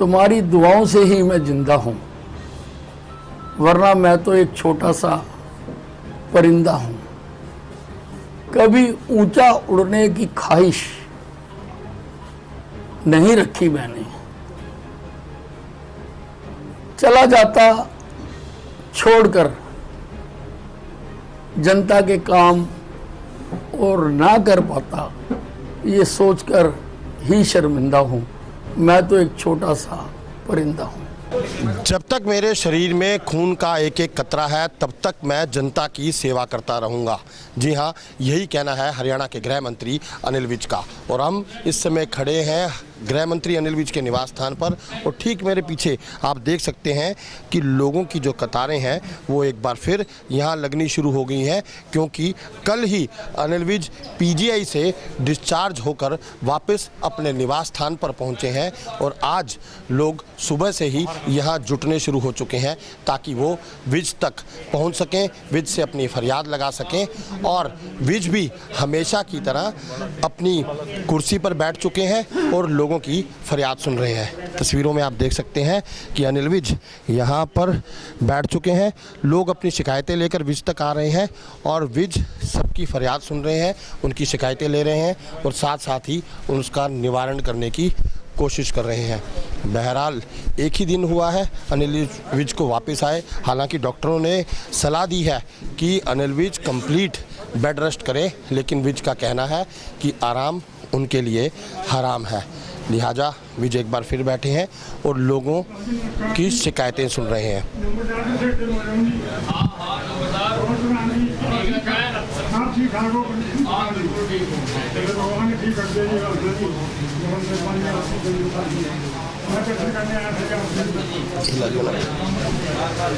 तुम्हारी दुआओं से ही मैं जिंदा हूं, वरना मैं तो एक छोटा सा परिंदा हूं। कभी ऊंचा उड़ने की ख्वाहिश नहीं रखी मैंने। चला जाता छोड़कर जनता के काम और ना कर पाता, ये सोचकर ही शर्मिंदा हूं। मैं तो एक छोटा सा परिंदा हूं। जब तक मेरे शरीर में खून का एक एक कतरा है तब तक मैं जनता की सेवा करता रहूंगा। जी हाँ, यही कहना है हरियाणा के गृह मंत्री अनिल विज का। और हम इस समय खड़े हैं गृह मंत्री अनिल विज के निवास स्थान पर, और ठीक मेरे पीछे आप देख सकते हैं कि लोगों की जो कतारें हैं वो एक बार फिर यहाँ लगनी शुरू हो गई हैं, क्योंकि कल ही अनिल विज पीजीआई से डिस्चार्ज होकर वापस अपने निवास स्थान पर पहुँचे हैं। और आज लोग सुबह से ही यहाँ जुटने शुरू हो चुके हैं ताकि वो विज तक पहुँच सकें, विज से अपनी फरियाद लगा सकें। और विज भी हमेशा की तरह अपनी कुर्सी पर बैठ चुके हैं और लोगों की फरियाद सुन रहे हैं। तस्वीरों में आप देख सकते हैं कि अनिल विज यहाँ पर बैठ चुके हैं। लोग अपनी शिकायतें लेकर विज तक आ रहे हैं और विज सबकी फरियाद सुन रहे हैं, उनकी शिकायतें ले रहे हैं और साथ साथ ही उसका निवारण करने की कोशिश कर रहे हैं। बहरहाल एक ही दिन हुआ है अनिल विज को वापस आए। हालांकि डॉक्टरों ने सलाह दी है कि Anil Vij complete bed rest करें, लेकिन विज का कहना है कि आराम उनके लिए हराम है। लिहाजा विज एक बार फिर बैठे हैं और लोगों की शिकायतें सुन रहे हैं।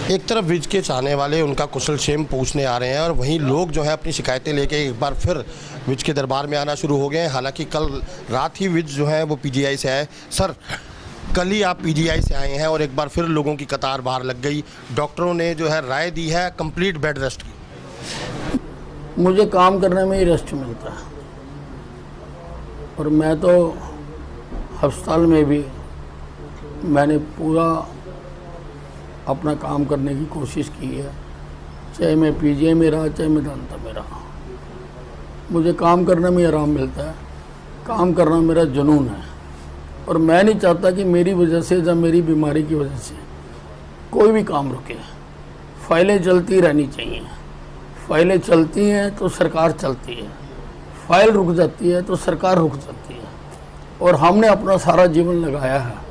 एक तरफ विज के चाहने वाले उनका कुशल क्षेम पूछने आ रहे हैं और वहीं लोग जो है अपनी शिकायतें लेके एक बार फिर विज के दरबार में आना शुरू हो गए हैं। हालांकि कल रात ही विज जो है वो पीजीआई से आए। सर, कल ही आप पीजीआई से आए हैं और एक बार फिर लोगों की कतार बाहर लग गई। डॉक्टरों ने जो है राय दी है कंप्लीट बेड रेस्ट की। मुझे काम करने में ही रेस्ट मिलता है और मैं तो अस्पताल में भी मैंने पूरा अपना काम करने की कोशिश की है, चाहे मैं पीजीआई में रहा चाहे मैं दांता में रहा। मुझे काम करने में आराम मिलता है, काम करना मेरा जुनून है और मैं नहीं चाहता कि मेरी वजह से या मेरी बीमारी की वजह से कोई भी काम रुके। फाइलें चलती रहनी चाहिए। फाइलें चलती हैं तो सरकार चलती है, फाइल रुक जाती है तो सरकार रुक जाती है। और हमने अपना सारा जीवन लगाया है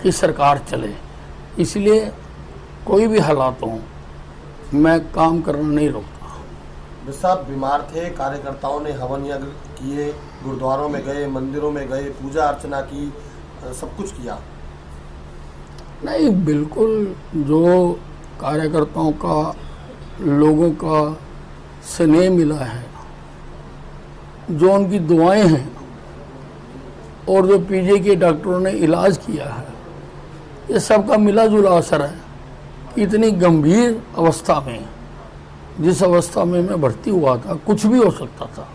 कि सरकार चले, इसलिए कोई भी हालात हो मैं काम करना नहीं रोकता। साहब बीमार थे, कार्यकर्ताओं ने हवन यज्ञ किए, गुरुद्वारों में गए, मंदिरों में गए, पूजा अर्चना की, सब कुछ किया। नहीं, बिल्कुल जो कार्यकर्ताओं का, लोगों का स्नेह मिला है, जो उनकी दुआएं हैं और जो पीजीआई के डॉक्टरों ने इलाज किया है, ये सबका मिला जुला असर है कि इतनी गंभीर अवस्था में, जिस अवस्था में मैं भर्ती हुआ था, कुछ भी हो सकता था,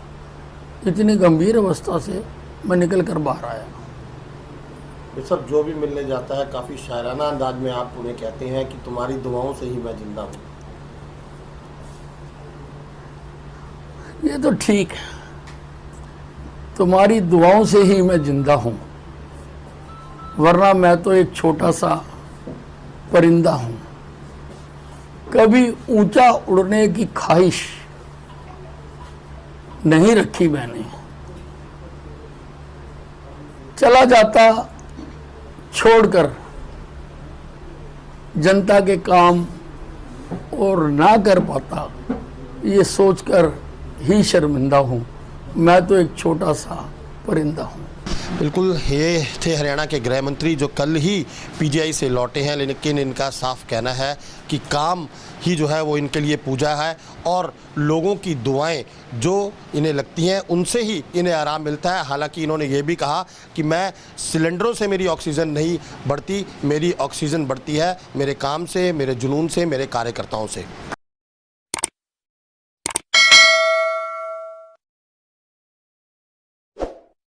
इतनी गंभीर अवस्था से मैं निकल कर बाहर आया। ये सब जो भी मिलने जाता है काफ़ी शायराना अंदाज में आप उन्हें कहते हैं कि तुम्हारी दुआओं से ही मैं जिंदा हूँ। ये तो ठीक है, तुम्हारी दुआओं से ही मैं जिंदा हूं, वरना मैं तो एक छोटा सा परिंदा हूं। कभी ऊंचा उड़ने की ख्वाहिश नहीं रखी मैंने। चला जाता छोड़कर जनता के काम और ना कर पाता, ये सोचकर ही शर्मिंदा हूं। मैं तो एक छोटा सा परिंदा हूं। बिल्कुल, ये थे हरियाणा के गृह मंत्री जो कल ही पीजीआई से लौटे हैं, लेकिन इनका साफ कहना है कि काम ही जो है वो इनके लिए पूजा है और लोगों की दुआएं जो इन्हें लगती हैं उनसे ही इन्हें आराम मिलता है। हालांकि इन्होंने ये भी कहा कि मैं सिलेंडरों से मेरी ऑक्सीजन नहीं बढ़ती, मेरी ऑक्सीजन बढ़ती है मेरे काम से, मेरे जुनून से, मेरे कार्यकर्ताओं से।